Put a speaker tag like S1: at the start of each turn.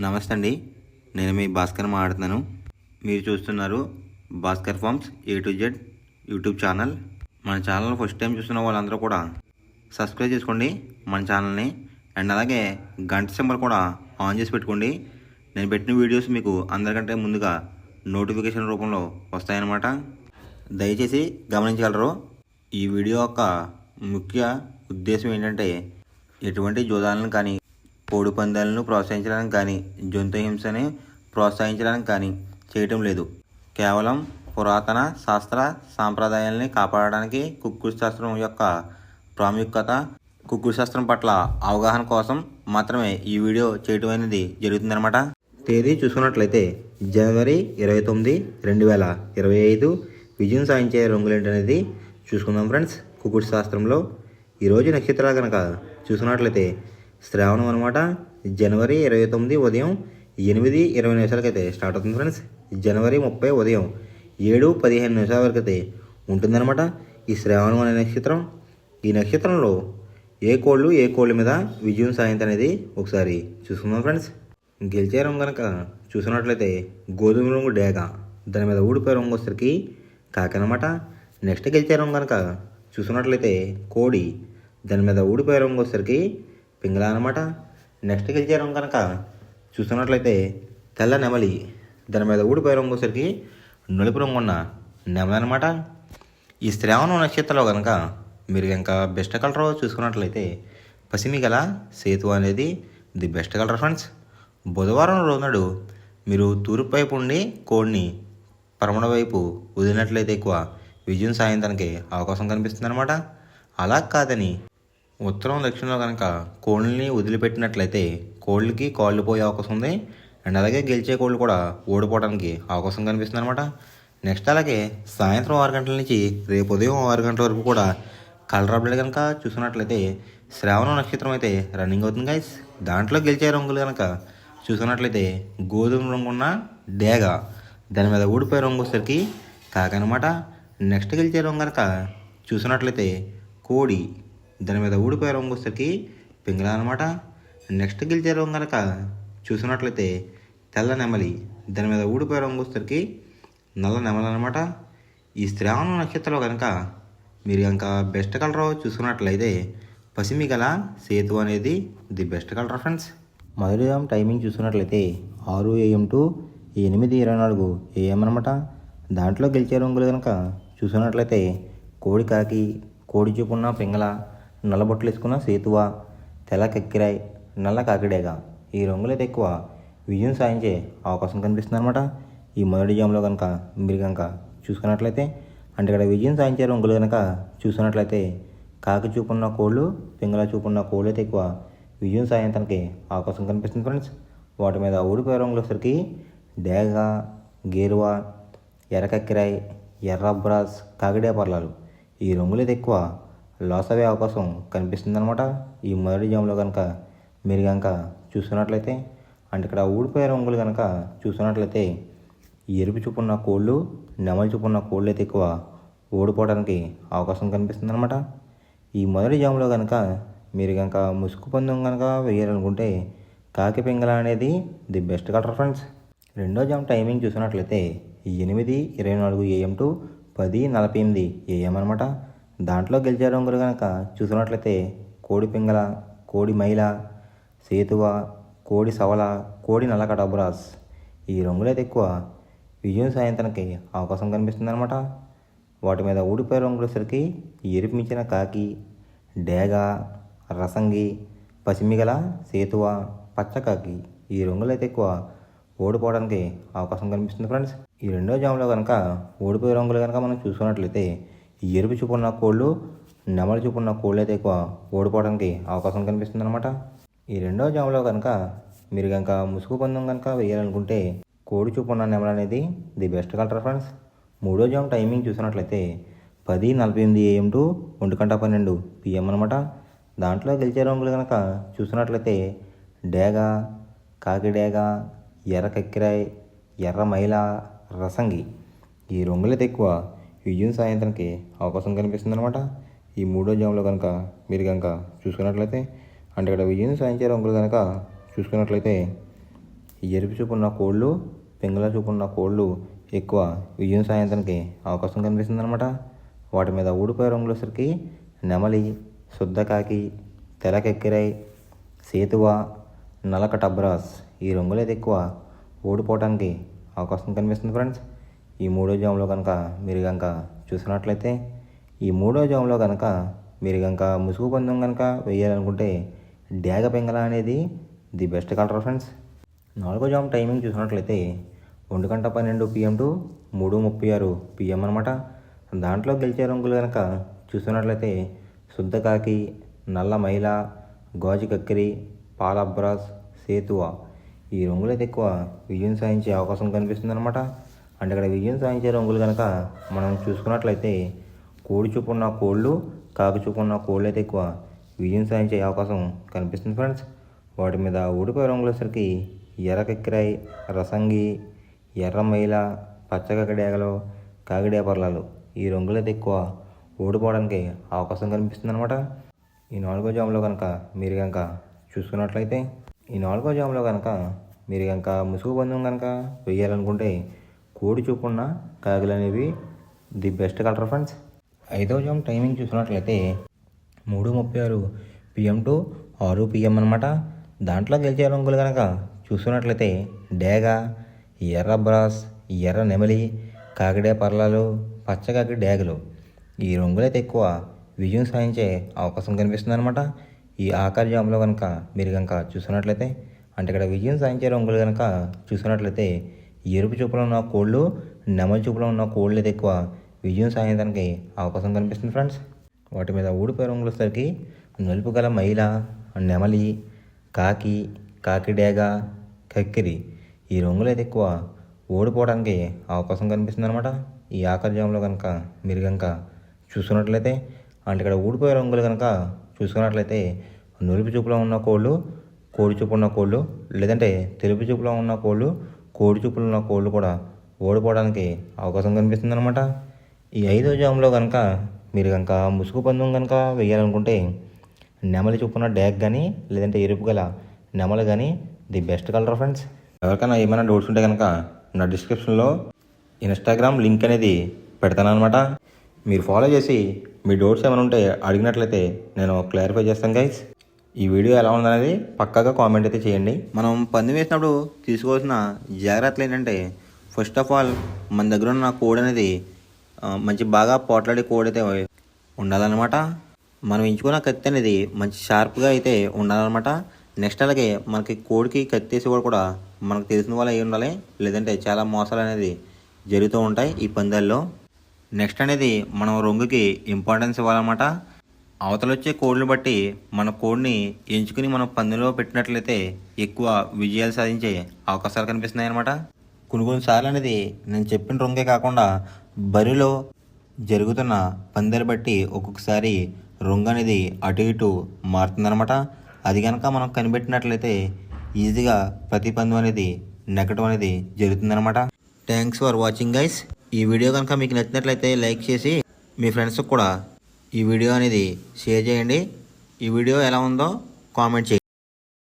S1: నమస్తే అండి. నేను మీ భాస్కర్ మాట్లాడుతున్నాను. మీరు చూస్తున్నారు Bhaskar farms A to Z YouTube channel. మన ఛానల్ ఫస్ట్ టైం చూస్తున్న వాళ్ళందరూ కూడా సబ్స్క్రైబ్ చేసుకోండి మన ఛానల్ని. అండ్ అలాగే గంట సింబల్ కూడా ఆన్ చేసి పెట్టుకోండి. నేను పెట్టిన వీడియోస్ మీకు అందరికంటే ముందుగా నోటిఫికేషన్ రూపంలో వస్తాయన్నమాట. దయచేసి గమనించగలరు. ఈ వీడియో యొక్క ముఖ్య ఉద్దేశం ఏంటంటే ఎటువంటి జోదాలను కానీ కోడి పందాలను ప్రోత్సహించడానికి కానీ జంతు హింసని ప్రోత్సహించడానికి కానీ చేయటం లేదు. కేవలం పురాతన శాస్త్ర సాంప్రదాయాల్ని కాపాడడానికి కుక్కుడు శాస్త్రం యొక్క ప్రాముఖ్యత, కుక్కుడు శాస్త్రం పట్ల అవగాహన కోసం మాత్రమే ఈ వీడియో చేయటం అనేది జరుగుతుందన్నమాట. తేదీ చూసుకున్నట్లయితే జనవరి 29, 2025 విజయం సాధించే రంగులేంటి అనేది చూసుకుందాం ఫ్రెండ్స్. కుక్కుడు శాస్త్రంలో ఈరోజు నక్షత్రాలు కనుక చూసుకున్నట్లయితే శ్రావణం అనమాట. జనవరి 29 ఉదయం 8:20 అయితే స్టార్ట్ అవుతుంది ఫ్రెండ్స్. జనవరి 30 ఉదయం 7:15 వరకు అయితే ఉంటుందన్నమాట ఈ శ్రావణం అనే నక్షత్రం. ఈ నక్షత్రంలో ఏ కోళ్ళ మీద విజయం సాధించ అనేది ఒకసారి చూసుకుందాం ఫ్రెండ్స్. గెలిచే రంగు కనుక చూసుకున్నట్లయితే గోధుమ రంగు డేగ, దాని మీద ఊడిపోయే రంగు వచ్చేసరికి కాకి అనమాట. నెక్స్ట్ గెలిచే రంగు కనుక చూసుకున్నట్లయితే కోడి, దాని మీద ఊడిపోయే రంగు వచ్చేసరికి పింగళ అనమాట. నెక్స్ట్ గెలిచే రంగు కనుక చూస్తున్నట్లయితే తెల్ల నెమలి, దాని మీద ఊడిపోయే రంగు వచ్చేసరికి నలుపు రంగు ఉన్న నెమలి అనమాట. ఈ శ్రావణ నక్షత్రంలో కనుక మీరు ఇంకా బెస్ట్ కలర్ చూసుకున్నట్లయితే పసిమి గల సేతు అనేది ది బెస్ట్ కలర్ ఫ్రెండ్స్. బుధవారం రోజునాడు మీరు తూర్పు వైపు ఉండి కోడిని పరమణ వైపు వదిలినట్లయితే ఎక్కువ విజయం సాధించడానికి అవకాశం కనిపిస్తుంది అనమాట. అలా కాదని ఉత్తరం దక్షిణంలో కనుక కోళ్ళని వదిలిపెట్టినట్లయితే కోళ్ళకి కాళ్ళు పోయే అవకాశం ఉంది. అండ్ అలాగే గెలిచే కోళ్ళు కూడా ఓడిపోవడానికి అవకాశం కనిపిస్తుంది అనమాట. నెక్స్ట్ అలాగే సాయంత్రం 6 గంటల నుంచి రేపు ఉదయం 6 గంటల వరకు కూడా కలర్ అప్డేట్ కనుక చూసుకున్నట్లయితే శ్రావణ నక్షత్రం అయితే రన్నింగ్ అవుతుంది గైస్. దాంట్లో గెలిచే రంగులు కనుక చూసుకున్నట్లయితే గోధుమ రంగు ఉన్న డేగ, దాని మీద ఊడిపోయే రంగు వచ్చేసరికి కాకనమాట. నెక్స్ట్ గెలిచే రంగు కనుక చూసుకున్నట్లయితే కోడి, దాని మీద ఊడిపోయే రంగు వచ్చేసరికి పింగళ అనమాట. నెక్స్ట్ గెలిచే రంగు కనుక చూసుకున్నట్లయితే తెల్ల నెమలి, దాని మీద ఊడిపోయే రంగు వచ్చేసరికి నల్ల నెమలి అనమాట. ఈ శ్రావణ నక్షత్రంలో కనుక మీరు కనుక బెస్ట్ కలర్ చూసుకున్నట్లయితే పసిమి గల సేతు అనేది ది బెస్ట్ కలర్ ఫ్రెండ్స్. మొదటి టైమింగ్ చూసుకున్నట్లయితే 6 AM to 8:24 AM అనమాట. దాంట్లో గెలిచే రంగులు కనుక చూసుకున్నట్లయితే కోడి కాకి, కోడి చూపున్న పింగళ, నల్ల బొట్టలు వేసుకున్న సేతువ, తెల్ల కక్కిరాయ్, నల్ల కాకిడేగ, ఈ రంగులైతే ఎక్కువ విజయం సాధించే అవకాశం కనిపిస్తుంది అనమాట. ఈ మొదటి జామ్లో కనుక మీరు కనుక చూసుకున్నట్లయితే అంటే ఇక్కడ విజయం సాధించే రంగులు కనుక చూసుకున్నట్లయితే కాకి చూపున్న కోళ్ళు, పింగళ చూపున్న కోళ్ళు అయితే ఎక్కువ విజయం సాధించడానికి అవకాశం కనిపిస్తుంది ఫ్రెండ్స్. వాటి మీద ఊడిపోయే రంగులు వచ్చేసరికి డేగ, గేరువా, ఎర్ర కక్కిరాయ్, ఎర్ర బ్రాస్, కాకిడే పర్లాలు, ఈ రంగులైతే ఎక్కువ లాస్ అయ్యే అవకాశం కనిపిస్తుంది అనమాట. ఈ మొదటి జామ్లో కనుక మీరు కనుక చూసుకున్నట్లయితే అంటే ఇక్కడ ఊడిపోయే రంగులు కనుక చూసుకున్నట్లయితే ఎరుపు చూపున్న కోళ్ళు, నెమలి చూపున్న కోళ్ళు అయితే ఎక్కువ ఓడిపోవడానికి అవకాశం కనిపిస్తుంది అనమాట. ఈ మొదటి జామ్లో కనుక మీరు కనుక ముసుగు పందెం కనుక వేయాలనుకుంటే కాకి పింగళ అనేది ది బెస్ట్ కలర్ ఫ్రెండ్స్. రెండో జామ్ టైమింగ్ చూసినట్లయితే 8:24 AM to 10:48 AM అనమాట. దాంట్లో గెలిచే రంగులు కనుక చూసినట్లయితే కోడి పింగళ, కోడి మైల, సేతువ, కోడి సవల, కోడి నల్ల కటబ్రాస్, ఈ రంగులైతే ఎక్కువ విజయం సాధించడానికి అవకాశం కనిపిస్తుంది అనమాట. వాటి మీద ఊడిపోయే రంగులు వచ్చేసరికి ఎరుపు మించిన కాకి, డేగ, రసంగి, పసిమిగల సేతువ, పచ్చకాకి, ఈ రంగులైతే ఎక్కువ ఓడిపోవడానికి అవకాశం కనిపిస్తుంది ఫ్రెండ్స్. ఈ రెండో జామ్లో కనుక ఓడిపోయే రంగులు కనుక మనం చూసుకున్నట్లయితే ఎరుపు చూపున్న కోళ్ళు, నెమలి చూపున్న కోళ్ళు అయితే ఎక్కువ ఓడిపోవడానికి అవకాశం కనిపిస్తుంది అనమాట. ఈ రెండో జామ్లో కనుక మీరు కనుక ముసుగు పందెం కనుక వేయాలనుకుంటే కోడి చూపున్న నెమలి అనేది ది బెస్ట్ కలర్ ఫ్రెండ్స్. మూడో జామ్ టైమింగ్ చూసినట్లయితే 10:48 AM to 1:12 PM అనమాట. దాంట్లో గెలిచే రంగులు కనుక చూసినట్లయితే డేగ, కాకిడేగ, ఎర్ర కక్కిరాయ్, ఎర్ర మైల, రసంగి, ఈ రంగులైతే ఎక్కువ విజయం సాయంత్రానికి అవకాశం కనిపిస్తుంది అనమాట. ఈ మూడో జామ్లో కనుక మీరు కనుక చూసుకున్నట్లయితే అంటే ఇక్కడ విజయం సాధించే రంగులు కనుక చూసుకున్నట్లయితే ఎరుపు చూపు ఉన్న కోళ్ళు, పింగళ చూపు ఉన్న కోళ్ళు ఎక్కువ విజయం సాధించడానికి అవకాశం కనిపిస్తుంది అనమాట. వాటి మీద ఊడిపోయే రంగులు వచ్చరికి నెమలి, శుద్ధకాకి, తెలకెక్కిరై, సేతువ, నలక టబ్రాస్ ఈ రంగులు అయితే ఎక్కువ ఓడిపోవడానికి అవకాశం కనిపిస్తుంది ఫ్రెండ్స్. ఈ మూడో జాములో కనుక మీరు కనుక చూసినట్లయితే మీరు కనుక ముసుగు పందెం కనుక వేయాలనుకుంటే డ్యాగ పింగళ అనేది ది బెస్ట్ కలర్ ఫ్రెండ్స్. 4వ జాము టైమింగ్ చూసినట్లయితే 1:12 PM టు 3:36 PM అనమాట. దాంట్లో గెలిచే రంగులు కనుక చూసినట్లయితే శుద్ధకాకి, నల్ల మైల, గాజు కక్కిరి, పాలబ్రాస్, సేతువ ఈ రంగులు అయితే ఎక్కువ విజయం సాధించే అవకాశం కనిపిస్తుంది అనమాట. అంటే ఇక్కడ విజయం సాధించే రంగులు కనుక మనం చూసుకున్నట్లయితే కోడి చూపు ఉన్న కోళ్ళు, కాకి చూపు ఉన్న కోళ్ళు అయితే ఎక్కువ విజయం సాధించే అవకాశం కనిపిస్తుంది ఫ్రెండ్స్. వాటి మీద ఊడిపోయే రంగులు వచ్చరికి ఎర్రకెక్కిరాయి, రసంగి, ఎర్ర మైల, పచ్చకక్కడేగలు, కాకిడే పర్లాలు ఈ రంగులు అయితే ఎక్కువ ఓడిపోవడానికి అవకాశం కనిపిస్తుంది అనమాట. ఈ 4వ జాములో కనుక మీరు కనుక చూసుకున్నట్లయితే మీరు కనుక ముసుగు పందెం కనుక వేయాలనుకుంటే కోడి చూపున్న కాకులు అనేవి ది బెస్ట్ కలర్ ఫ్రెండ్స్. 5వ జాము టైమింగ్ చూసుకున్నట్లయితే 3:36 PM టు 6 PM అనమాట. దాంట్లో గెలిచే రంగులు కనుక చూసుకున్నట్లయితే డేగ, ఎర్ర బ్రాస్, ఎర్ర నెమలి, కాకిడే పర్లాలు, పచ్చకాకి డేగలు ఈ రంగులు అయితే ఎక్కువ విజయం సాధించే అవకాశం కనిపిస్తుంది అనమాట. ఈ ఆఖరి జాములో కనుక మీరు కనుక చూసుకున్నట్లయితే అంటే ఇక్కడ విజయం సాధించే రంగులు కనుక చూసుకున్నట్లయితే ఎరుపు చూపులో ఉన్న కోళ్ళు, నెమలి చూపులో ఉన్న కోళ్ళు అయితే ఎక్కువ విజయం సాధించడానికి అవకాశం కనిపిస్తుంది ఫ్రెండ్స్. వాటి మీద ఊడిపోయే రంగులు వచ్చేసరికి నలుపు గల మైల, నెమలి, కాకి, కాకిడేగ, కక్కిరి ఈ రంగులు అయితే ఎక్కువ ఓడిపోవడానికి అవకాశం కనిపిస్తుంది అనమాట. ఈ ఆఖరి జాములో కనుక మీరు కనుక చూసుకున్నట్లయితే అంటే ఇక్కడ ఊడిపోయే రంగులు కనుక చూసుకున్నట్లయితే నులుపు చూపులో ఉన్న కోళ్ళు, కోడి చూపు ఉన్న కోళ్ళు, లేదంటే తెలుపు చూపులో ఉన్న కోళ్ళు, కోడి చూపులో ఉన్న కోళ్ళు కూడా ఓడిపోవడానికి అవకాశం కనిపిస్తుంది అనమాట. ఈ 5వ జాములో కనుక మీరు కనుక ముసుగు పందెం కనుక వేయాలనుకుంటే నెమలి చూపున్న డ్యాగ్ కానీ లేదంటే ఎరుపు గల నెమలి కానీ ది బెస్ట్ కలర్ ఫ్రెండ్స్. ఎవరికైనా ఏమైనా డౌట్స్ ఉంటే కనుక నా డిస్క్రిప్షన్లో ఇన్స్టాగ్రామ్ లింక్ అనేది పెడతాను అనమాట. మీరు ఫాలో చేసి మీ డౌట్స్ ఏమైనా ఉంటే అడిగినట్లయితే నేను క్లారిఫై చేస్తాను గైస్. ఈ వీడియో ఎలా ఉందనేది పక్కాగా కామెంట్ అయితే చేయండి. మనం పందెం వేసినప్పుడు తీసుకోవాల్సిన జాగ్రత్తలు ఏంటంటే ఫస్ట్ ఆఫ్ ఆల్ మన దగ్గర ఉన్న కోడ్ అనేది మంచి బాగా పోట్లాడే కోడ్ అయితే ఉండాలన్నమాట. మనం ఎంచుకున్న కత్తి అనేది మంచి షార్ప్గా అయితే ఉండాలన్నమాట. నెక్స్ట్ అలాగే మనకి కోడికి కత్తి వేసి కూడా మనకు తెలిసిన వాళ్ళు అయి ఉండాలి, లేదంటే చాలా మోసాలు అనేది జరుగుతూ ఉంటాయి ఈ పందాల్లో. నెక్స్ట్ అనేది మనం రంగుకి ఇంపార్టెన్స్ ఇవ్వాలన్నమాట. అవతల వచ్చే కోడ్లు బట్టి మన కోడ్ని ఎంచుకుని మనం పందెంలో పెట్టినట్లయితే ఎక్కువ విజయాలు సాధించే అవకాశాలు కనిపిస్తున్నాయి అన్నమాట. కొన్నిసార్లు అనేది నేను చెప్పిన రంగే కాకుండా బరిలో జరుగుతున్న పందాలు బట్టి ఒక్కొక్కసారి రంగు అనేది అటు ఇటు మారుతుందన్నమాట. అది కనుక మనం కనిపెట్టినట్లయితే ఈజీగా ప్రతి పందెం అనేది నెగ్గడం అనేది జరుగుతుందన్నమాట. Thanks for watching guys. ఈ వీడియో కనుక మీకు నచ్చినట్లయితే లైక్ చేసి మీ ఫ్రెండ్స్కి కూడా ఈ వీడియో అనేది షేర్ చేయండి. ఈ వీడియో ఎలా ఉందో కామెంట్ చేయండి.